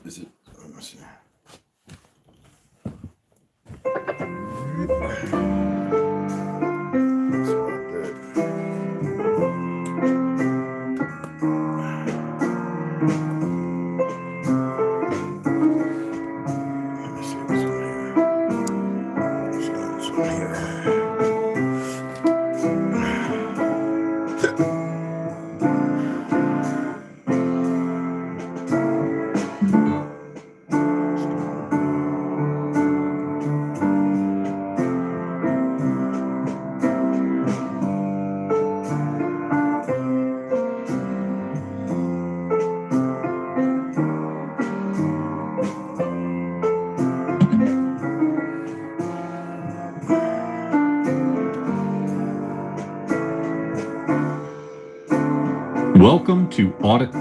Is it? Let me see. That's about that. Let me see what's on here. See what's on here. Welcome to Audit.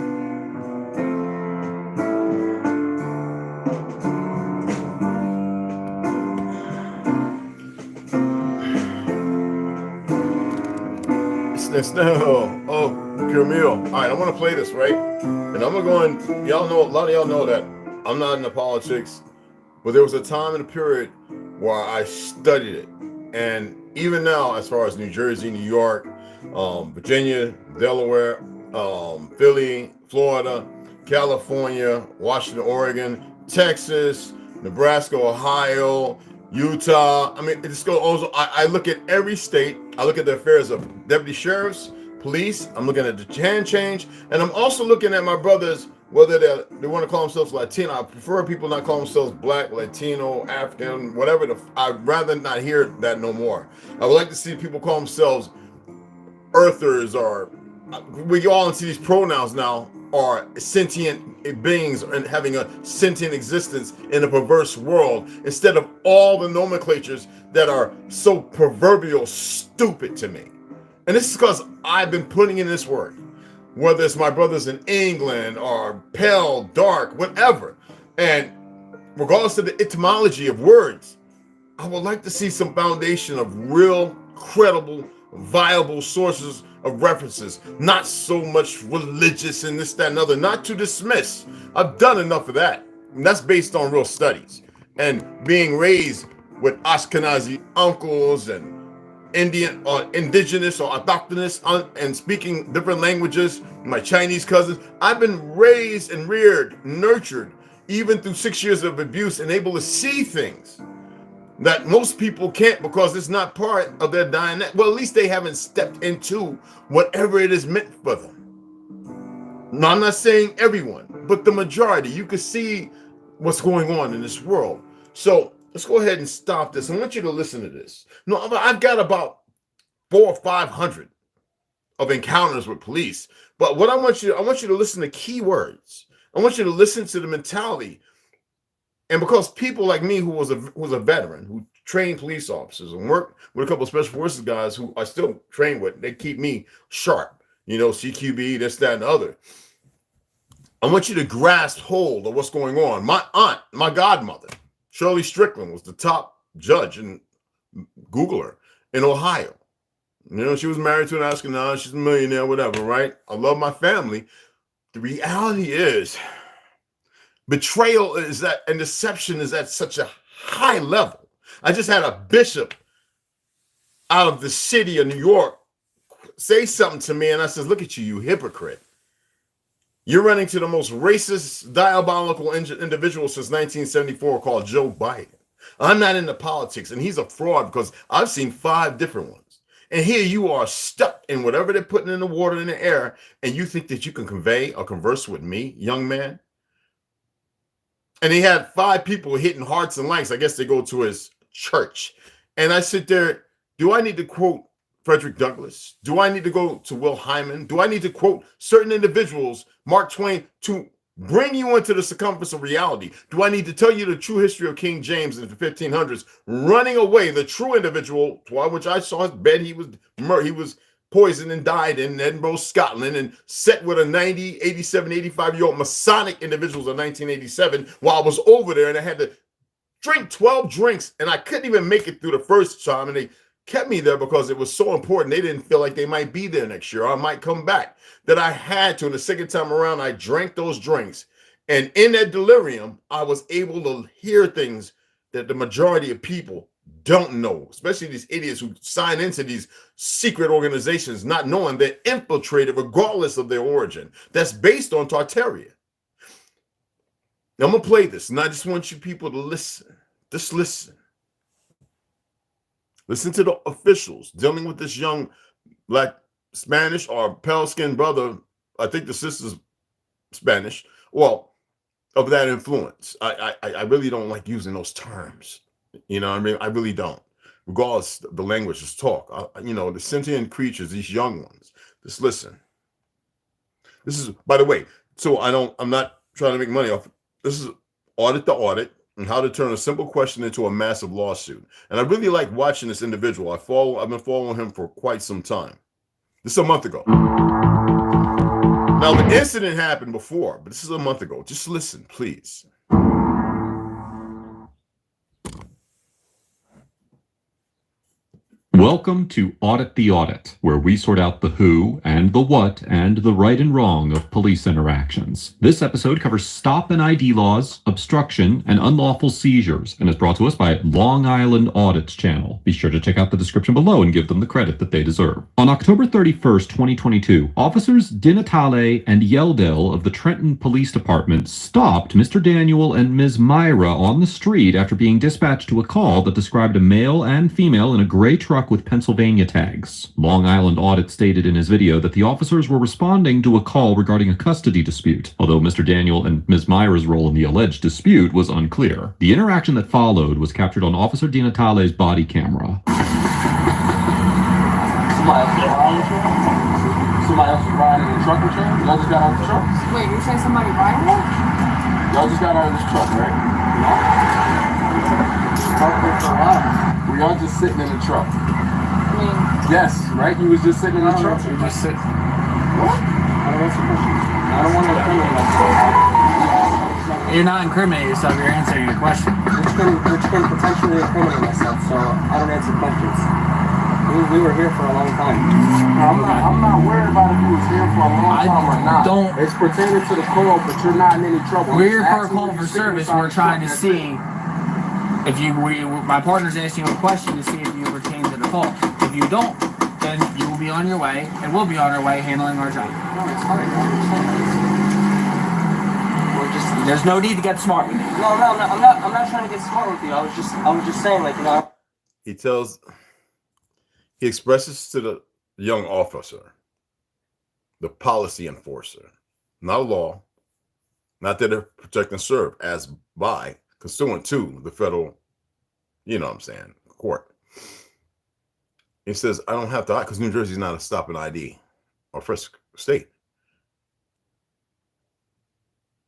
No. Oh, pure meal. All right, I want to play this, right? And I'm going to y'all know, a lot of y'all know that I'm not into politics, but there was a time and a period where I studied it. And even now, as far as New Jersey, New York, Virginia, Delaware, Philly, Florida, California, Washington, Oregon, Texas, Nebraska, Ohio, Utah. I mean, it just goes. I look at every state. I look at the affairs of deputy sheriffs, police. I'm looking at the hand change, and I'm also looking at my brothers, whether they want to call themselves Latino. I prefer people not call themselves Black, Latino, African, whatever. I'd rather not hear that no more. I would like to see people call themselves Earthers, or we all into these pronouns now, are sentient beings and having a sentient existence in a perverse world, instead of all the nomenclatures that are so proverbial stupid to me. And this is because I've been putting in this work, whether it's my brothers in England or pale, dark, whatever. And regardless of the etymology of words, I would like to see some foundation of real, credible, viable sources of references, not so much religious and this, that, and other, not to dismiss. I've done enough of that. And that's based on real studies. And being raised with Ashkenazi uncles and Indian or indigenous or autochthonous and speaking different languages, my Chinese cousins, I've been raised and reared, nurtured, even through 6 years of abuse, and able to see things that most people can't because it's not part of their DNA. Well, at least they haven't stepped into whatever it is meant for them. Now, I'm not saying everyone, but the majority. You can see what's going on in this world. So let's go ahead and stop this. I want you to listen to this. No, I've got about 400 or 500 of encounters with police. But what I want you to listen to key words. I want you to listen to the mentality. And because people like me, who was a veteran, who trained police officers and worked with a couple of special forces guys who I still train with, they keep me sharp, CQB, this, that, and the other. I want you to grasp hold of what's going on. My aunt, my godmother, Shirley Strickland, was the top judge, and Google her, in Ohio. She was married to an Ashkenazi, she's a millionaire, whatever, right? I love my family. The reality is, betrayal is that, and deception is at such a high level. I just had a bishop out of the city of New York say something to me, and I said, "Look at you, you hypocrite. You're running to the most racist, diabolical individual since 1974 called Joe Biden. I'm not into politics, and he's a fraud because I've seen 5 different ones. And here you are stuck in whatever they're putting in the water, in the air, and you think that you can convey or converse with me, young man?" And he had 5 people hitting hearts and likes. I guess they go to his church. And I sit there, do I need to quote Frederick Douglass? Do I need to go to Will Hyman? Do I need to quote certain individuals, Mark Twain, to bring you into the circumference of reality? Do I need to tell you the true history of King James in the 1500s, running away, the true individual, which I saw his bed, he was poisoned and died in Edinburgh, Scotland, and set with a 90, 87, 85-year-old Masonic individuals in 1987 while I was over there, and I had to drink 12 drinks, and I couldn't even make it through the first time, and they kept me there because it was so important. They didn't feel like they might be there next year, or I might come back, that I had to. And the second time around, I drank those drinks, And in that delirium, I was able to hear things that the majority of people don't know, especially these idiots who sign into these secret organizations, not knowing they're infiltrated regardless of their origin. That's based on Tartaria. Now, I'm going to play this, and I just want you people to listen. Just listen. Listen to the officials dealing with this young black Spanish or pale-skinned brother. I think the sister's Spanish. Well, of that influence. I really don't like using those terms. You know what I mean? I really don't. Regardless, the language is talk. You know, the sentient creatures, these young ones. Just listen. This is, by the way, so I'm not trying to make money off. This is Audit the Audit and how to turn a simple question into a massive lawsuit. And I really like watching this individual. I've been following him for quite some time. This is a month ago. Now, the incident happened before, but this is a month ago. Just listen, please. Welcome to Audit the Audit, where we sort out the who and the what and the right and wrong of police interactions. This episode covers stop and ID laws, obstruction, and unlawful seizures, and is brought to us by Long Island Audit's channel. Be sure to check out the description below and give them the credit that they deserve. On October 31st, 2022, officers Di Natale and Yeldell of the Trenton Police Department stopped Mr. Daniel and Ms. Myra on the street after being dispatched to a call that described a male and female in a gray truck with Pennsylvania tags. Long Island Audit stated in his video that the officers were responding to a call regarding a custody dispute, although Mr. Daniel and Ms. Myra's role in the alleged dispute was unclear. The interaction that followed was captured on Officer Di Natale's body camera. Somebody else was riding in the truck with you? Y'all just got out of the truck? Wait, you're saying somebody riding it? Y'all just got out of this truck, right? No. Parked there for a while. Were y'all just sitting in the truck? I mean... Yes, right? You was just sitting in the truck? You just sit... What? I don't want to incriminate myself. You're not incriminating yourself, you're answering a question. Which can potentially incriminate myself, so I don't answer questions. We were here for a long time. I'm not worried about if you was here for a long time or not. It's pertaining to the call, but you're not in any trouble. We're here for a call for service. We're trying to see if my partner's asking you a question to see if you pertain to the call. If you don't, then you will be on your way, and we'll be on our way handling our job. No, it's hard. There's no need to get smart with me. No, I'm not trying to get smart with you. I was just saying, like, you know. He expresses to the young officer, the policy enforcer, not a law, not that they're protect and serve, as by pursuant to the federal, you know what I'm saying, court. He says, I don't have to, because New Jersey's not a stop and ID or frisk state.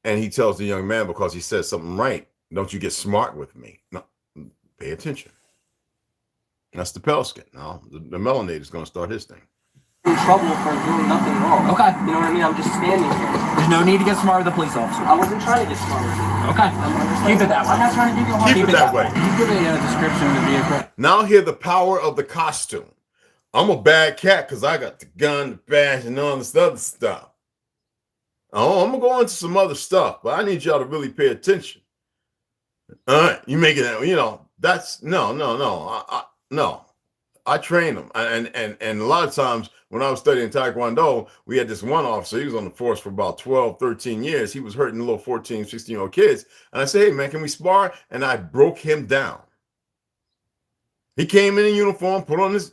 And he tells the young man, because he says something right, don't you get smart with me. No, pay attention. That's the pale skin. Now, the melanated is going to start his thing. I'm in trouble for doing nothing wrong. Okay. You know what I mean? I'm just standing here. There's no need to get smart with the police officer. I wasn't trying to get smart with you. Okay. Keep it that way. I'm not trying to give you a hard time. Keep it that way. Can you give a description of the vehicle? Now hear the power of the costume. I'm a bad cat because I got the gun, the badge, and all this other stuff. Oh, I'm going to go into some other stuff, but I need y'all to really pay attention. All right. You making that, you know, that's, no. No, I train them. And a lot of times when I was studying Taekwondo, we had this one officer. He was on the force for about 12, 13 years. He was hurting little 14, 16-year-old kids. And I said, hey, man, can we spar? And I broke him down. He came in uniform, put on this,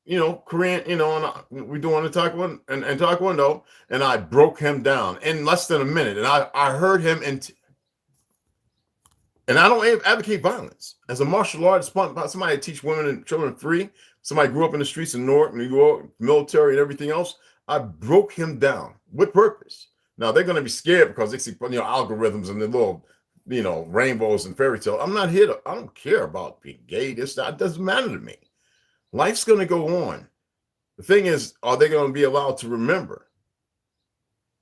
you know, Korean, you know, and we're doing the Taekwondo, and I broke him down in less than a minute. And I heard him and I don't advocate violence. As a martial artist, somebody teach women and children free, somebody grew up in the streets of Newark, New York, military and everything else, I broke him down with purpose. Now, they're going to be scared because they see, you know, algorithms and the little, you know, rainbows and fairy tales. I'm not here to, I don't care about being gay. That doesn't matter to me. Life's going to go on. The thing is, are they going to be allowed to remember?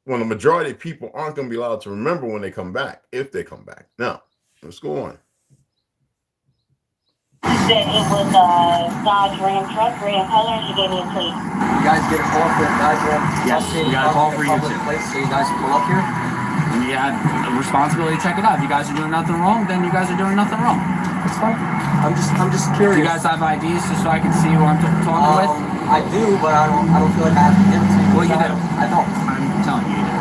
When the majority of people aren't going to be allowed to remember when they come back, if they come back. Now, let's go on. You said it was a Dodge Ram truck, gray in color, and you gave me a plate. You guys get a call for a Dodge Ram? Yes, we got a call for you too. Place, so you guys pull up here? Yeah, have a responsibility to check it out. If you guys are doing nothing wrong, then you guys are doing nothing wrong. It's fine. I'm just curious. Do you guys have IDs just so I can see who I'm talking with? I do, but I don't feel like I have to give it to you. Well, you do. I don't. I'm telling you, you do.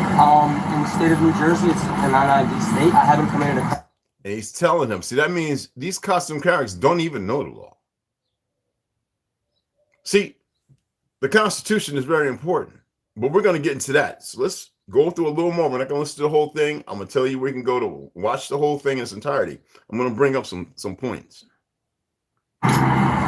In the state of New Jersey, it's a non-ID state. I haven't committed a crime. And he's telling him, see, that means these costume characters don't even know the law. See, the Constitution is very important, but we're going to get into that. So let's go through a little more. We're not going to listen to the whole thing. I'm going to tell you where you can go to watch the whole thing in its entirety. I'm going to bring up some points.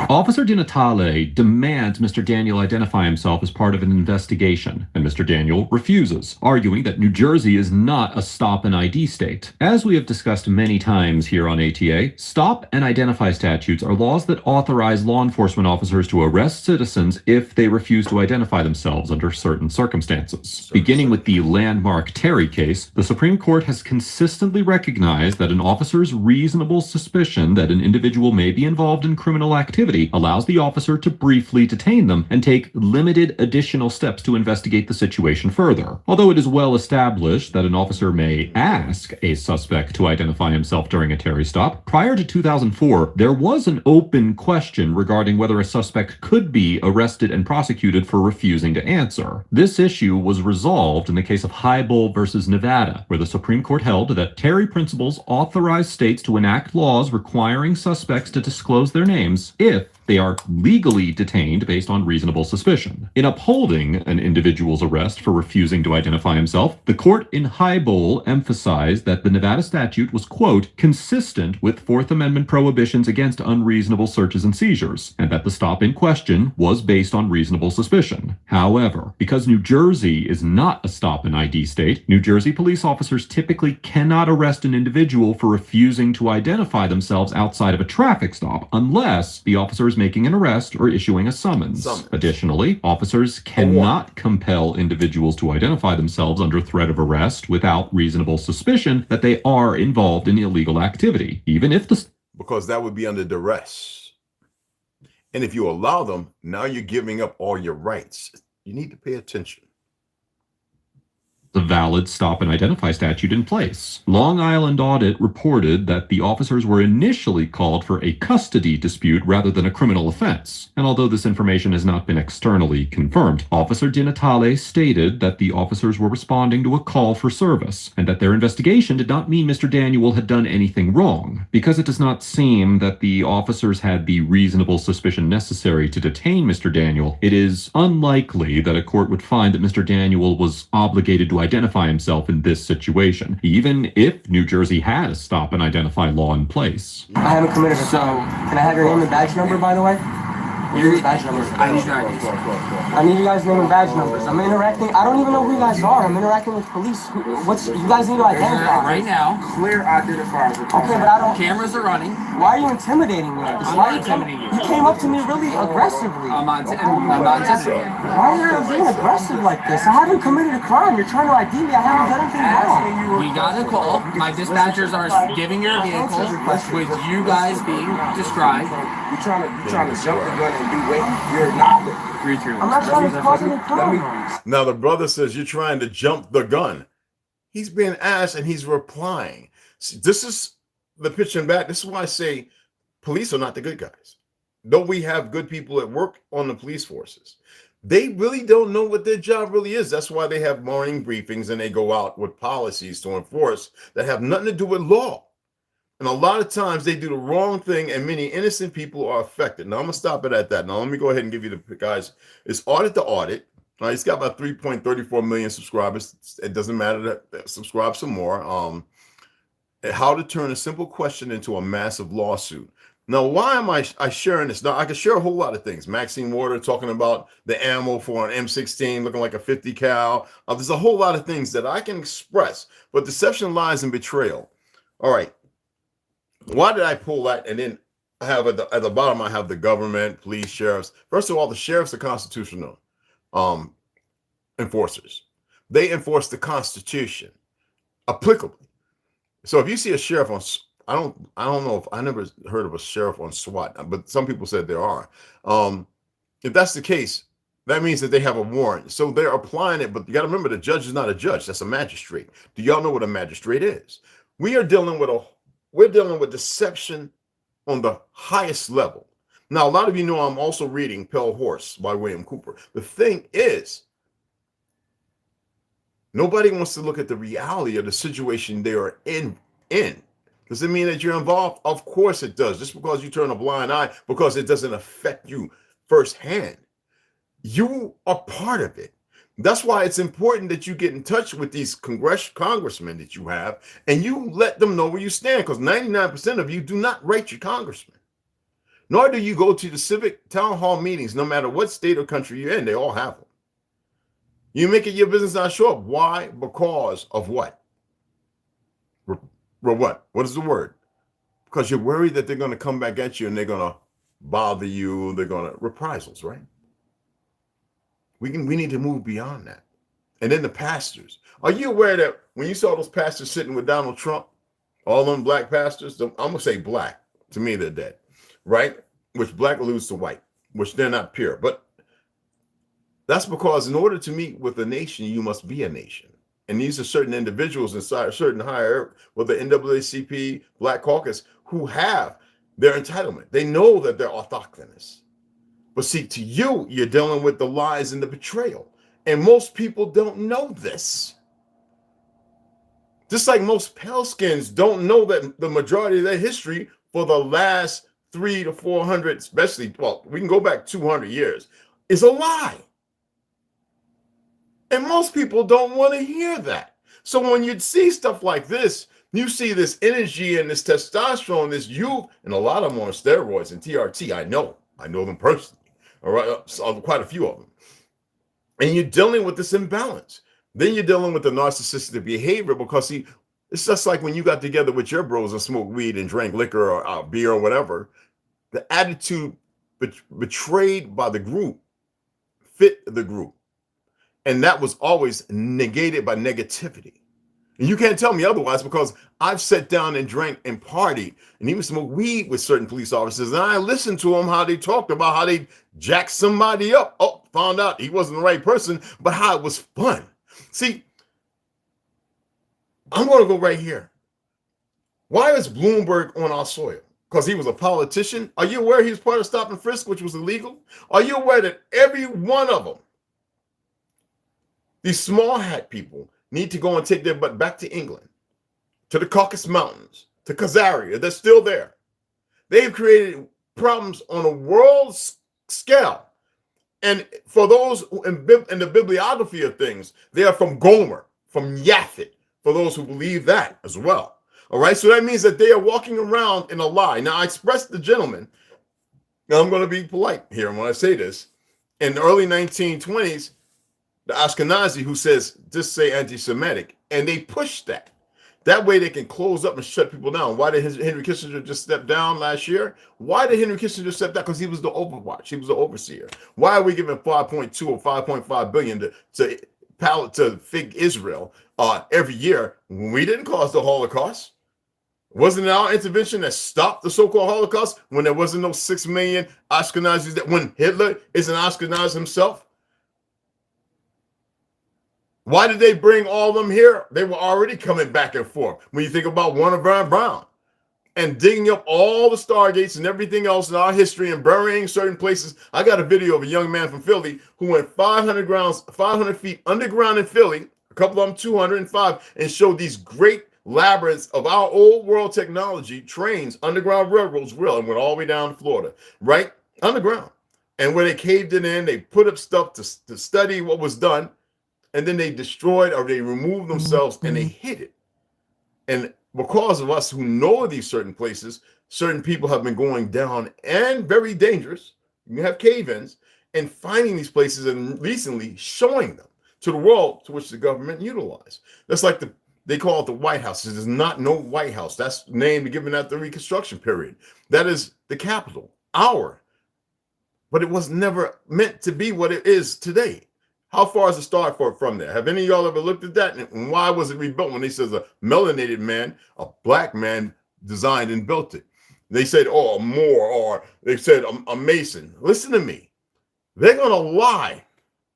Officer Di Natale demands Mr. Daniel identify himself as part of an investigation, and Mr. Daniel refuses, arguing that New Jersey is not a stop and ID state. As we have discussed many times here on ATA, stop and identify statutes are laws that authorize law enforcement officers to arrest citizens if they refuse to identify themselves under certain circumstances. Beginning with the landmark Terry case, the Supreme Court has consistently recognized that an officer's reasonable suspicion that an individual may be involved in criminal activity allows the officer to briefly detain them and take limited additional steps to investigate the situation further. Although it is well established that an officer may ask a suspect to identify himself during a Terry stop, prior to 2004, there was an open question regarding whether a suspect could be arrested and prosecuted for refusing to answer. This issue was resolved in the case of Highbull versus Nevada, where the Supreme Court held that Terry principles authorize states to enact laws requiring suspects to disclose their names if they are legally detained based on reasonable suspicion. In upholding an individual's arrest for refusing to identify himself, the court in Highbull emphasized that the Nevada statute was, quote, consistent with Fourth Amendment prohibitions against unreasonable searches and seizures, and that the stop in question was based on reasonable suspicion. However, because New Jersey is not a stop and ID state, New Jersey police officers typically cannot arrest an individual for refusing to identify themselves outside of a traffic stop unless the officer is making an arrest or issuing a summons. Additionally, officers cannot compel individuals to identify themselves under threat of arrest without reasonable suspicion that they are involved in illegal activity, even if the... Because that would be under duress. And if you allow them, now you're giving up all your rights. You need to pay attention. The valid stop and identify statute in place. Long Island Audit reported that the officers were initially called for a custody dispute rather than a criminal offense. And although this information has not been externally confirmed, Officer Di Natale stated that the officers were responding to a call for service and that their investigation did not mean Mr. Daniel had done anything wrong. Because it does not seem that the officers had the reasonable suspicion necessary to detain Mr. Daniel, it is unlikely that a court would find that Mr. Daniel was obligated to identify himself in this situation, even if New Jersey had a stop and identify law in place. I haven't committed a crime. Can I have your name and badge number, by the way? Your badge number. I need your IDs. I need you guys' name and badge numbers. I'm interacting. I don't even know who you guys are. I'm interacting with police. You guys need to identify. Right now. Clear identifiers. Okay, but I don't. Cameras are running. Why are you intimidating me? I'm not intimidating you. You came up to me really aggressively. I'm not intimidating. Why are you being aggressive like this? I haven't committed a crime. You're trying to ID me. I haven't done anything wrong. We got a call. My dispatchers are giving your vehicle with you guys being described. You're trying to jump the gun and do weight. You're not. I'm not trying to cause any crime. Now the brother says you're trying to jump the gun. He's being asked and he's replying. See, this is the pitch and back. This is why I say police are not the good guys. Though we have good people at work on the police forces, they really don't know what their job really is. That's why they have morning briefings and they go out with policies to enforce that have nothing to do with law. And a lot of times they do the wrong thing and many innocent people are affected. Now I'm gonna stop it at that. Now let me go ahead and give you the guys. It's Audit to Audit. All right, he's got about 3.34 million subscribers. It doesn't matter that subscribe some more. How to turn a simple question into a massive lawsuit. Now, why am I sharing this? Now, I can share a whole lot of things. Maxine Warder talking about the ammo for an M16 looking like a 50 cal. There's a whole lot of things that I can express, but deception, lies, and betrayal. All right. Why did I pull that? And then I have at the bottom, I have the government, police, sheriffs. First of all, the sheriffs are constitutional enforcers. They enforce the Constitution applicably. So if you see a sheriff on, I don't know if I never heard of a sheriff on SWAT, but some people said there are. If that's the case, that means that they have a warrant. So they're applying it, but you got to remember the judge is not a judge. That's a magistrate. Do y'all know what a magistrate is? We're dealing with deception on the highest level. Now, a lot of you know I'm also reading Pale Horse by William Cooper. The thing is, nobody wants to look at the reality of the situation they are in. Does it mean that you're involved? Of course it does. Just because you turn a blind eye, because it doesn't affect you firsthand. You are part of it. That's why it's important that you get in touch with these congressmen that you have, and you let them know where you stand, because 99% of you do not write your congressman. Nor do you go to the civic town hall meetings, no matter what state or country you're in. They all have them. You make it your business not show up. Why? Because of what? What? What is the word? Because you're worried that they're going to come back at you and they're going to bother you. They're going to reprisals, right? We need to move beyond that. And then the pastors. Are you aware that when you saw those pastors sitting with Donald Trump, all them black pastors, I'm going to say black. To me, they're dead, right? Which black alludes to white, which they're not pure. But that's because in order to meet with a nation, you must be a nation. And these are certain individuals inside certain higher, well, the NAACP, Black Caucus, who have their entitlement. They know that they're autochthonous. But see, to you, you're dealing with the lies and the betrayal. And most people don't know this. Just like most pale skins don't know that the majority of their history for the last 300 to 400, especially, well, we can go back 200 years, is a lie. And most people don't want to hear that. So when you see stuff like this, you see this energy and this testosterone, this youth, and a lot of them on steroids and TRT. I know them personally. All right, quite a few of them. And you're dealing with this imbalance. Then you're dealing with the narcissistic behavior, because see, it's just like when you got together with your bros and smoked weed and drank liquor or beer or whatever. The attitude betrayed by the group fit the group. And that was always negated by negativity. And you can't tell me otherwise, because I've sat down and drank and partied and even smoked weed with certain police officers. And I listened to them, how they talked about how they jacked somebody up. Oh, found out he wasn't the right person, but how it was fun. See, I'm going to go right here. Why is Bloomberg on our soil? Because he was a politician? Are you aware he was part of Stop and Frisk, which was illegal? Are you aware that every one of them, these small hat people, need to go and take their butt back to England, to the Caucasus Mountains, to Khazaria? They're still there. They've created problems on a world scale. And for those in the bibliography of things, they are from Gomer, from Yaphet, for those who believe that as well. All right, so that means that they are walking around in a lie. Now, I expressed the gentleman, now I'm going to be polite here when I say this, in the early 1920s, the Ashkenazi who says, just say anti-Semitic, and they push that. That way they can close up and shut people down. Why did Henry Kissinger just step down last year? Why did Henry Kissinger step down? Because he was the overwatch. He was the overseer. Why are we giving 5.2 or 5.5 billion to fig Israel every year when we didn't cause the Holocaust? Wasn't it our intervention that stopped the so-called Holocaust when there wasn't no 6 million Ashkenazis, that when Hitler is an Ashkenaz himself? Why did they bring all of them here? They were already coming back and forth. When you think about Warner Brown and digging up all the Stargates and everything else in our history and burying certain places. I got a video of a young man from Philly who went 500 feet underground in Philly, a couple of them 205, and showed these great labyrinths of our old world technology, trains, underground railroads, and went all the way down to Florida, right? Underground. And when they caved it in, they put up stuff to study what was done. And then they destroyed or they removed themselves and they hid it. And because of us who know these certain places, certain people have been going down and very dangerous. You have cave-ins and finding these places and recently showing them to the world, to which the government utilized. That's like they call it the White House. There's not no White House. That's the name given at the Reconstruction period. That is the Capitol, but it was never meant to be what it is today. How far is the start from there? Have any of y'all ever looked at that? And why was it rebuilt when they says a melanated man, a black man designed and built it? They said, oh, a Moor, or they said a Mason. Listen to me. They're going to lie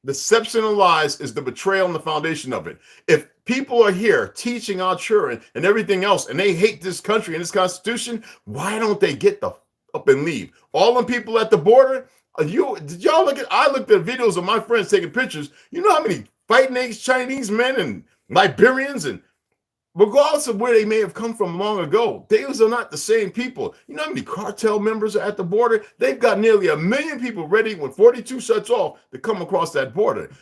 Deception and lies is the betrayal and the foundation of it. If people are here teaching our children and everything else, and they hate this country and this constitution, why don't they get the up and leave? All them people at the border, did y'all look at? I looked at videos of my friends taking pictures. You know how many fighting age Chinese men and Liberians, and regardless of where they may have come from long ago, those are not the same people. You know how many cartel members are at the border? They've got nearly 1 million people ready when 42 shuts off to come across that border.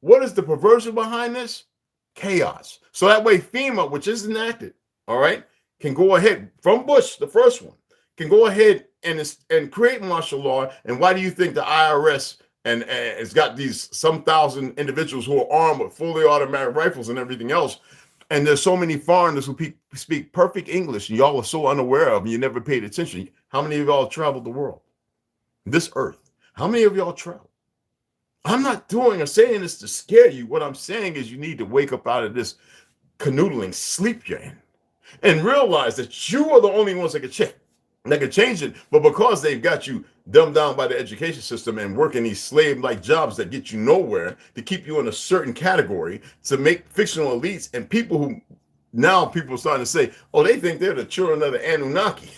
What is the perversion behind this? Chaos. So that way FEMA, which is enacted, all right, can go ahead from Bush, the first one, can go ahead and create martial law. And why do you think the IRS and it's got these some thousand individuals who are armed with fully automatic rifles and everything else? And there's so many foreigners who speak perfect English, and y'all are so unaware of, and you never paid attention. How many of y'all traveled the world? This earth. How many of y'all travel? I'm not doing or saying this to scare you. What I'm saying is you need to wake up out of this canoodling sleep you're in and realize that you are the only ones that can change it. But because they've got you dumbed down by the education system and working these slave-like jobs that get you nowhere, to keep you in a certain category, to make fictional elites and people who now people are starting to say, oh, they think they're the children of the Anunnaki.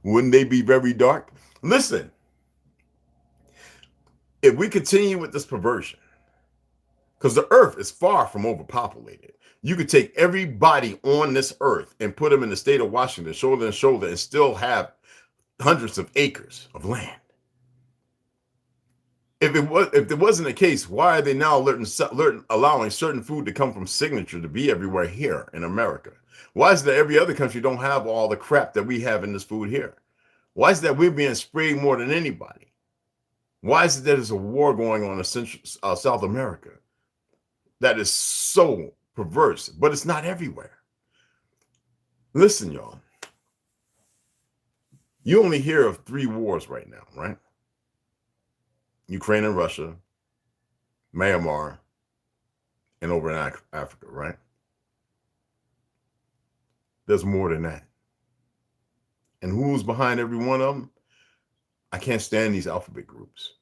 Wouldn't they be very dark? Listen, if we continue with this perversion, because the earth is far from overpopulated. You could take everybody on this earth and put them in the state of Washington, shoulder to shoulder, and still have hundreds of acres of land. If there wasn't the case, why are they now allowing certain food to come from Signature to be everywhere here in America? Why is it that every other country don't have all the crap that we have in this food here? Why is it that we're being sprayed more than anybody? Why is it that there's a war going on in South America that is so perverse, but it's not everywhere? Listen, y'all. You only hear of 3 wars right now, right? Ukraine and Russia, Myanmar, and over in Africa, right? There's more than that. And who's behind every one of them? I can't stand these alphabet groups.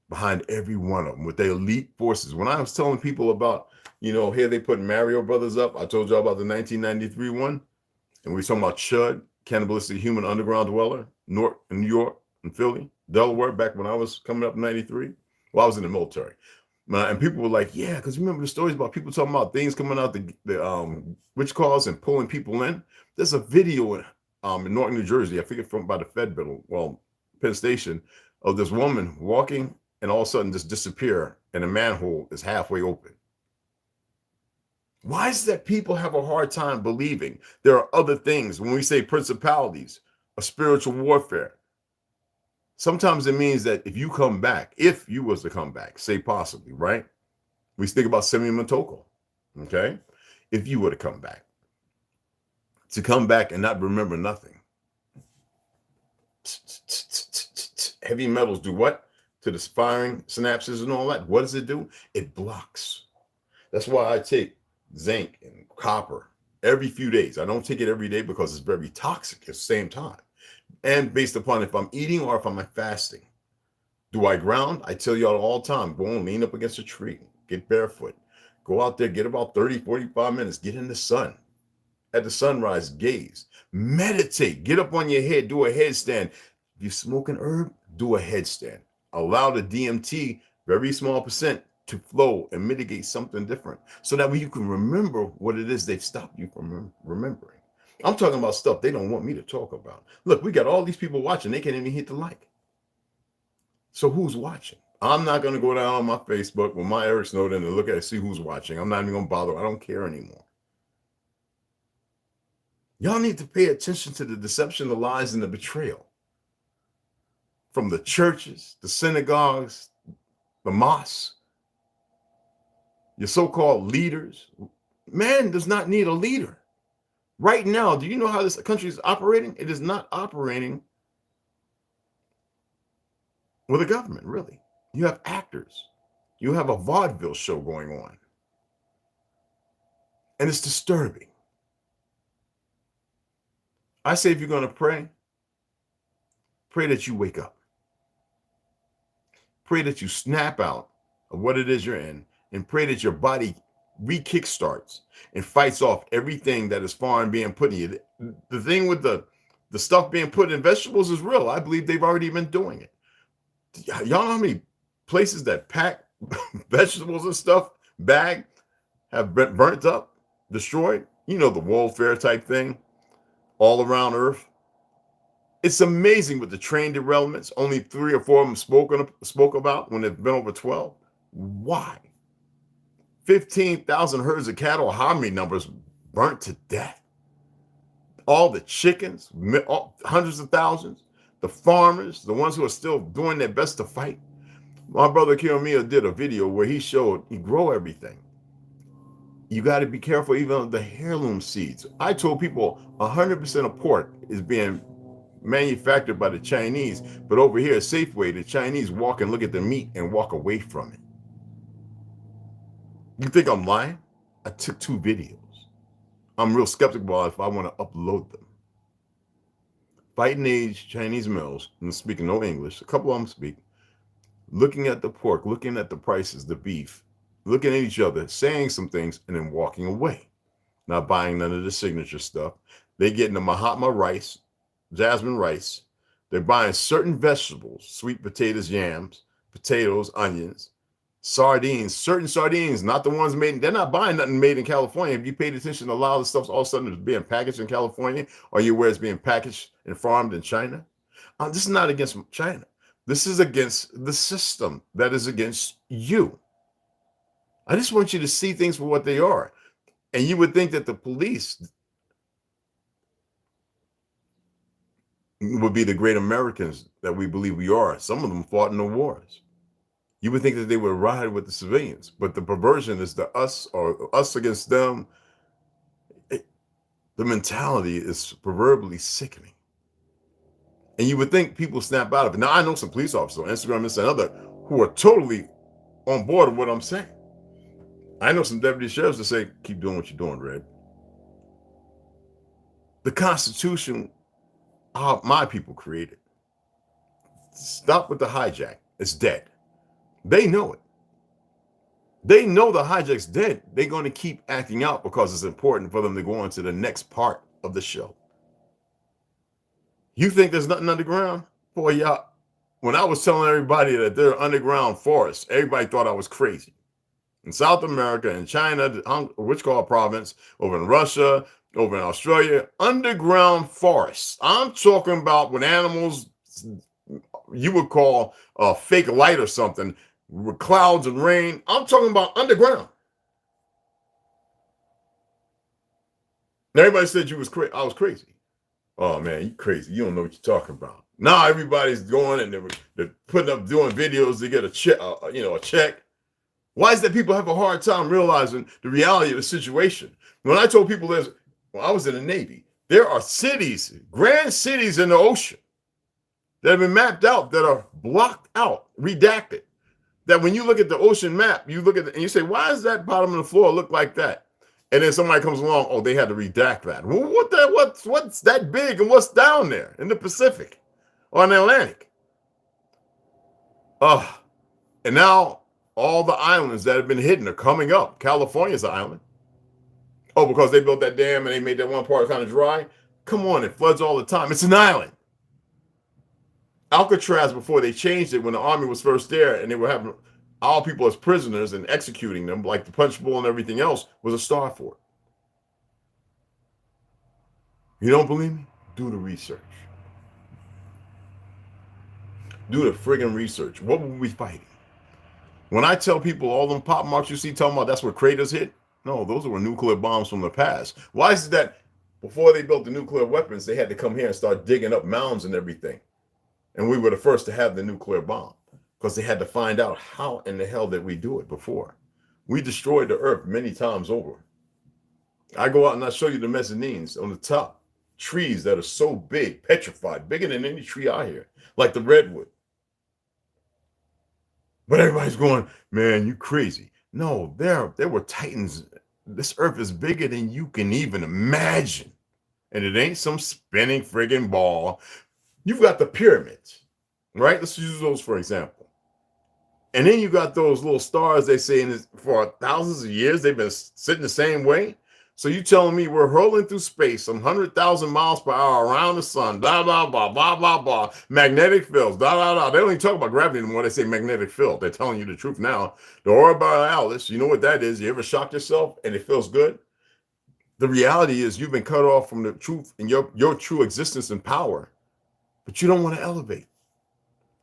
Behind every one of them with their elite forces. When I was telling people about, here they put Mario Brothers up. I told y'all about the 1993 one. And we were talking about Chud, Cannibalistic Human Underground Dweller, in New York and Philly, Delaware, back when I was coming up in 93. Well, I was in the military. And people were like, yeah, because remember the stories about people talking about things coming out the witch calls and pulling people in. There's a video in Norton, New Jersey, I think it's by the Fed Biddle, Penn Station, of this woman walking and all of a sudden just disappear and a manhole is halfway open. Why is it that people have a hard time believing there are other things? When we say principalities, a spiritual warfare, sometimes it means that if you come back, if you was to come back, say possibly, right? We think about Simeon Motoko, okay? If you were to come back and not remember nothing. Heavy metals do what? To the firing synapses and all that. What does it do? It blocks. That's why I take zinc and copper every few days. I don't take it every day because it's very toxic at the same time. And based upon if I'm eating or if I'm fasting. Do I ground? I tell y'all all the time, go and lean up against a tree, get barefoot, go out there, get about 30, 45 minutes, get in the sun. At the sunrise, gaze, meditate, get up on your head, do a headstand. If you're smoking herb, do a headstand. Allow the DMT, very small percent, to flow and mitigate something different. So that way you can remember what it is they've stopped you from remembering. I'm talking about stuff they don't want me to talk about. Look, we got all these people watching. They can't even hit the like. So who's watching? I'm not going to go down on my Facebook with my Eric Snowden and look at it, see who's watching. I'm not even going to bother. I don't care anymore. Y'all need to pay attention to the deception, the lies, and the betrayal. From the churches, the synagogues, the mosques, your so-called leaders. Man does not need a leader. Right now, do you know how this country is operating? It is not operating with a government, really. You have actors. You have a vaudeville show going on. And it's disturbing. I say if you're going to pray, pray that you wake up. Pray that you snap out of what it is you're in, and pray that your body re-kickstarts and fights off everything that is foreign being put in you. The thing with the stuff being put in vegetables is real. I believe they've already been doing it. Y'all know how many places that pack vegetables and stuff, bag, have been burnt up, destroyed? You know, the warfare type thing all around Earth. It's amazing with the train derailments. Only 3 or 4 of them spoke about when there's been over 12. Why? 15,000 herds of cattle, how many numbers burnt to death? All the chickens, hundreds of thousands, the farmers, the ones who are still doing their best to fight. My brother Kiyomiya did a video where he showed he grow everything. You got to be careful even of the heirloom seeds. I told people 100% of pork is being manufactured by the Chinese, but over here at Safeway, the Chinese walk and look at the meat and walk away from it. You think I'm lying? I took 2 videos. I'm real skeptical if I want to upload them. Fighting age Chinese males, and speaking no English, a couple of them speak, looking at the pork, looking at the prices, the beef, looking at each other, saying some things, and then walking away. Not buying none of the signature stuff. They're getting the Mahatma rice, jasmine rice. They're buying certain vegetables, sweet potatoes, yams, potatoes, onions, sardines, certain sardines, not the ones made. They're not buying nothing made in California. If you paid attention to a lot of the stuff, all of a sudden it's being packaged in California, or you aware it's being packaged and farmed in China. This is not against China. This is against the system that is against you. I just want you to see things for what they are. And you would think that the police would be the great Americans that we believe we are. Some of them fought in the wars. You would think that they would ride with the civilians, but the perversion is the us or us against them. The mentality is proverbially sickening. And you would think people snap out of it. Now, I know some police officers on Instagram and other who are totally on board with what I'm saying. I know some deputy sheriffs that say, keep doing what you're doing, Red. The Constitution, my people created. Stop with the hijack. It's dead. They know it. They know the hijack's dead. They're going to keep acting out because it's important for them to go on to the next part of the show. You think there's nothing underground? Boy, y'all, when I was telling everybody that there are underground forests, everybody thought I was crazy. In South America, in China, which called province, over in Russia, over in Australia, underground forests. I'm talking about when animals you would call a fake light or something, with clouds and rain. I'm talking about underground. Everybody said you was crazy. I was crazy. Oh man, you crazy. You don't know what you're talking about. Now everybody's going and they're putting up, doing videos to get a check, a check. Why is that people have a hard time realizing the reality of the situation? When I told people this, when I was in the Navy, there are cities, grand cities in the ocean that have been mapped out, that are blocked out, redacted. That when you look at the ocean map, you look at it and you say, why does that bottom of the floor look like that? And then somebody comes along, oh, they had to redact that. Well, what's that big and what's down there in the Pacific or in the Atlantic? And now all the islands that have been hidden are coming up. California's an island. Oh, because they built that dam and they made that one part kind of dry? Come on, it floods all the time. It's an island. Alcatraz, before they changed it, when the army was first there and they were having our people as prisoners and executing them, like the punch bowl and everything else, was a star fort. You don't believe me? Do the research. Do the friggin' research. What were we fighting? When I tell people all them pop marks you see talking about that's where craters hit, no, those were nuclear bombs from the past. Why is it that before they built the nuclear weapons, they had to come here and start digging up mounds and everything? And we were the first to have the nuclear bomb because they had to find out how in the hell did we do it before. We destroyed the earth many times over. I go out and I show you the mezzanines on the top, trees that are so big, petrified, bigger than any tree out here, like the redwood. But everybody's going, man, you crazy. No, there were titans. This earth is bigger than you can even imagine. And it ain't some spinning friggin' ball. You've got the pyramids, right? Let's use those for example. And then you got those little stars, they say, for thousands of years, they've been sitting the same way. So you telling me we're hurling through space some 100,000 miles per hour around the sun, blah, blah, blah, blah, blah, blah, magnetic fields, blah, blah, blah. They don't even talk about gravity anymore. They say magnetic field. They're telling you the truth now. The aurora borealis, you know what that is? You ever shocked yourself and it feels good? The reality is you've been cut off from the truth and your true existence and power, but you don't want to elevate.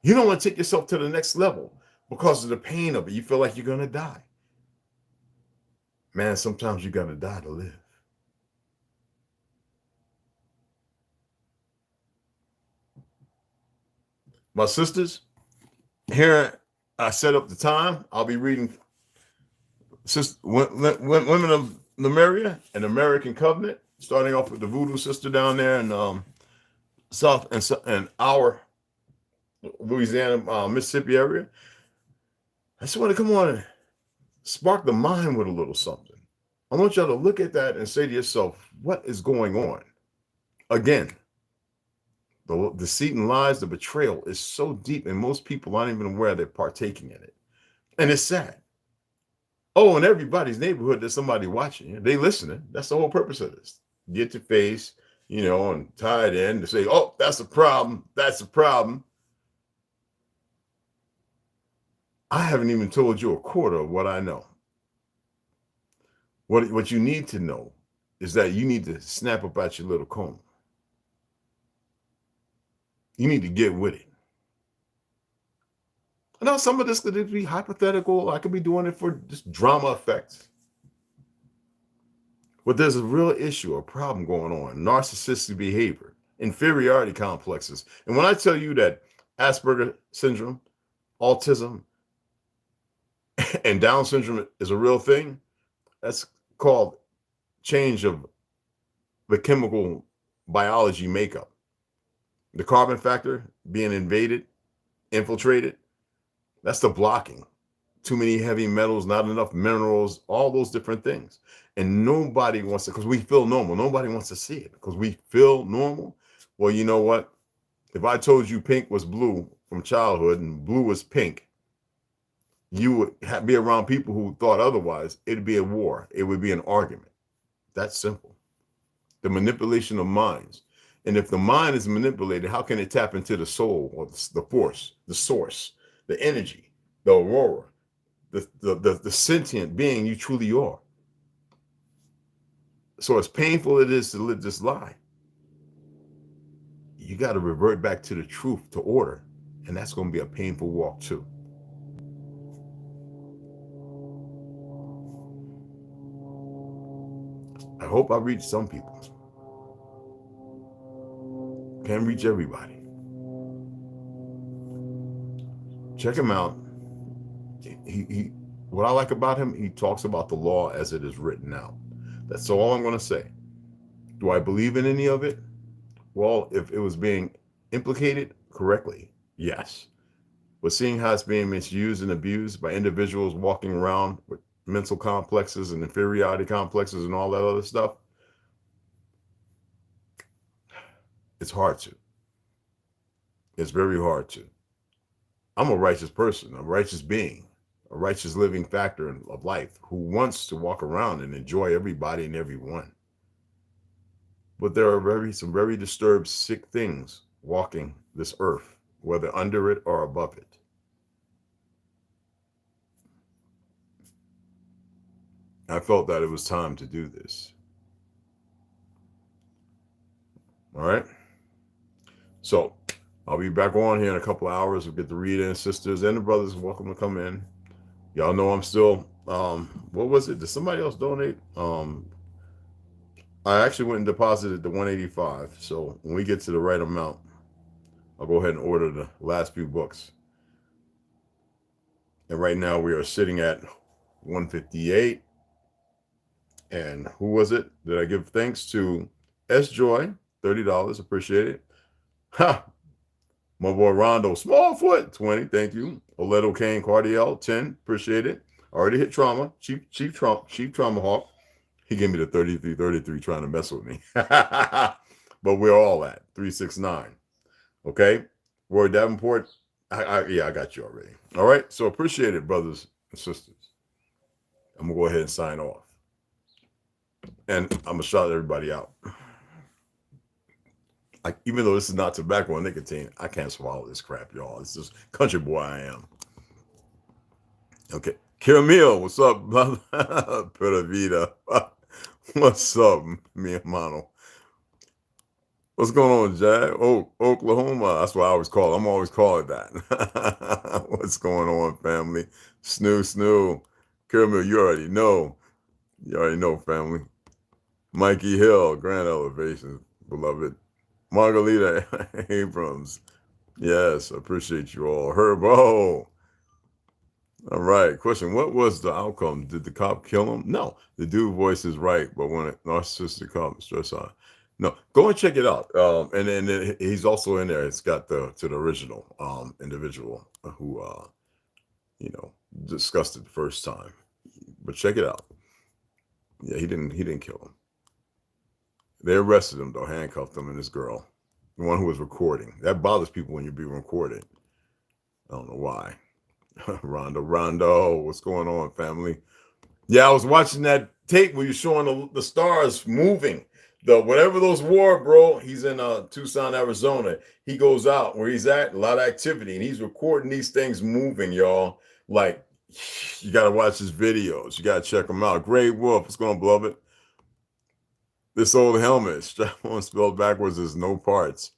You don't want to take yourself to the next level because of the pain of it. You feel like you're going to die. Man, sometimes you got to die to live. My sisters, here I set up the time. I'll be reading Women of Lemuria and American Covenant, starting off with the voodoo sister down there in South and our Louisiana, Mississippi area. I just want to come on and spark the mind with a little something. I want y'all to look at that and say to yourself, what is going on? Again, the deceit and lies, the betrayal is so deep, and most people aren't even aware they're partaking in it. And it's sad. Oh, in everybody's neighborhood, there's somebody watching you. They listening. That's the whole purpose of this. Get your face, and tie it in to say, oh, that's a problem. That's a problem. I haven't even told you a quarter of what I know. What you need to know is that you need to snap up at your little comb. You need to get with it. Now, some of this could be hypothetical. I could be doing it for just drama effects. But there's a real issue, a problem going on. Narcissistic behavior, inferiority complexes. And when I tell you that Asperger syndrome, autism, and Down syndrome is a real thing, that's called change of the chemical biology makeup. The carbon factor being invaded, infiltrated, that's the blocking. Too many heavy metals, not enough minerals, all those different things. And nobody wants to, because we feel normal. Nobody wants to see it because we feel normal. Well, you know what? If I told you pink was blue from childhood and blue was pink, you would be around people who thought otherwise. It'd be a war. It would be an argument. That's simple. The manipulation of minds. And if the mind is manipulated, how can it tap into the soul or the force, the source, the energy, the aurora, the sentient being you truly are? So as painful it is to live this lie, you got to revert back to the truth, to order. And that's going to be a painful walk too. I hope I reach some people. Can't reach everybody. Check him out. He what I like about him, he talks about the law as it is written out. That's all I'm going to say. Do I believe in any of it? Well, if it was being implicated correctly, yes. But seeing how it's being misused and abused by individuals walking around with mental complexes and inferiority complexes and all that other stuff, it's hard to. It's very hard to. I'm a righteous person, a righteous being, a righteous living factor of life who wants to walk around and enjoy everybody and everyone. But there are some very disturbed, sick things walking this earth, whether under it or above it. I felt that it was time to do this. All right. So I'll be back on here in a couple of hours. We'll get the read in. Sisters and the brothers, welcome to come in. Y'all know I'm still, what was it? Did somebody else donate? I actually went and deposited the 185. So when we get to the right amount, I'll go ahead and order the last few books. And right now we are sitting at 158. And who was it? Did I give thanks to S Joy, $30, appreciate it. Ha! My boy Rondo, Smallfoot, 20, thank you. Oleto Kane Cardiel, 10, appreciate it. Already hit trauma, Chief Trauma Hawk. He gave me the 33 trying to mess with me. But we're all at 369. Okay? Roy Davenport, Yeah, I got you already. All right. So appreciate it, brothers and sisters. I'm gonna go ahead and sign off. And I'm gonna shout everybody out. Like, even though this is not tobacco and nicotine, I can't swallow this crap, y'all. It's just country boy I am. Okay. Kiramil, what's up, brother? Pura vida. What's up, mi hermano? What's going on, Jack? Oklahoma. That's what I always call it. I'm always calling it that. What's going on, family? Snoo. Kiramil, you already know. You already know, family. Mikey Hill, Grand Elevation, beloved. Margarita Abrams. Yes, appreciate you all. Herbo. All right. Question: what was the outcome? Did the cop kill him? No. The dude voice is right, but when a narcissistic cop stress on. No, go and check it out. And then he's also in there. It's got the original individual who discussed it the first time. But check it out. Yeah, he didn't kill him. They arrested him though, handcuffed him and this girl, the one who was recording. That bothers people when you're being recorded. I don't know why. Rondo, what's going on, family? Yeah, I was watching that tape where you're showing the stars moving. The whatever those were, bro. He's in Tucson, Arizona. He goes out where he's at, a lot of activity, and he's recording these things moving, y'all. Like, you gotta watch his videos. You gotta check them out. Great Wolf, what's going on, beloved? This old helmet, strap-on spelled backwards, is no parts.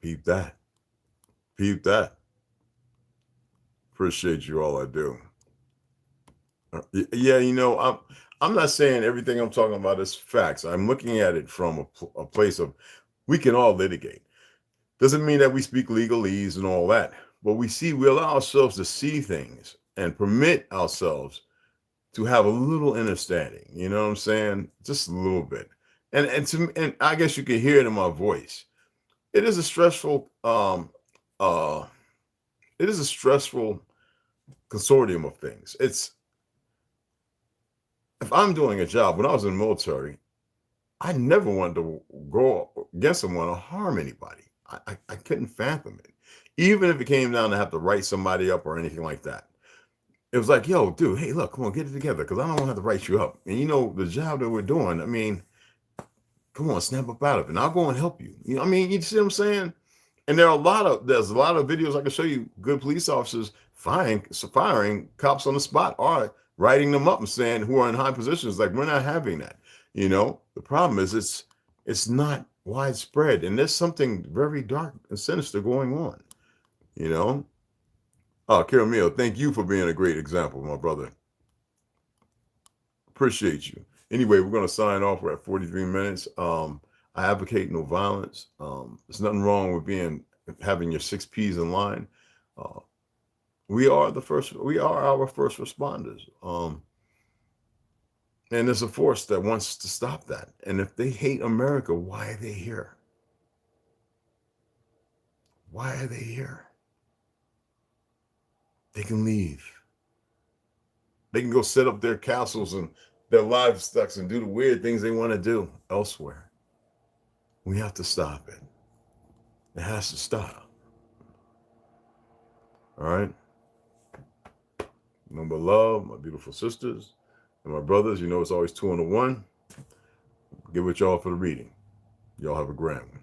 Peep that. Peep that. Appreciate you all I do. Yeah, I'm not saying everything I'm talking about is facts. I'm looking at it from a place of we can all litigate. Doesn't mean that we speak legalese and all that, but we allow ourselves to see things and permit ourselves to have a little understanding. You know what I'm saying? Just a little bit. And I guess you can hear it in my voice. It is a stressful consortium of things. If I'm doing a job, when I was in the military, I never wanted to go against someone or harm anybody. I couldn't fathom it. Even if it came down to have to write somebody up or anything like that. It was like, yo, dude, hey, look, come on, get it together, because I don't want to have to write you up. And the job that we're doing, I mean, come on, snap up out of it. And I'll go and help you. You see what I'm saying? And there's a lot of videos I can show you, good police officers firing cops on the spot or writing them up and saying who are in high positions, like, we're not having that. The problem is it's not widespread, and there's something very dark and sinister going on. Oh, Kiramil, thank you for being a great example, my brother. Appreciate you. Anyway, we're going to sign off. We're at 43 minutes. I advocate no violence. There's nothing wrong with having your 6 P's in line. We are our first responders. And there's a force that wants to stop that. And if they hate America, why are they here? Why are they here? They can leave. They can go set up their castles and their livestock and do the weird things they want to do elsewhere. We have to stop it. It has to stop. All right? Number love, my beautiful sisters and my brothers. It's always 2 on the 1. Give it y'all for the reading. Y'all have a grand one.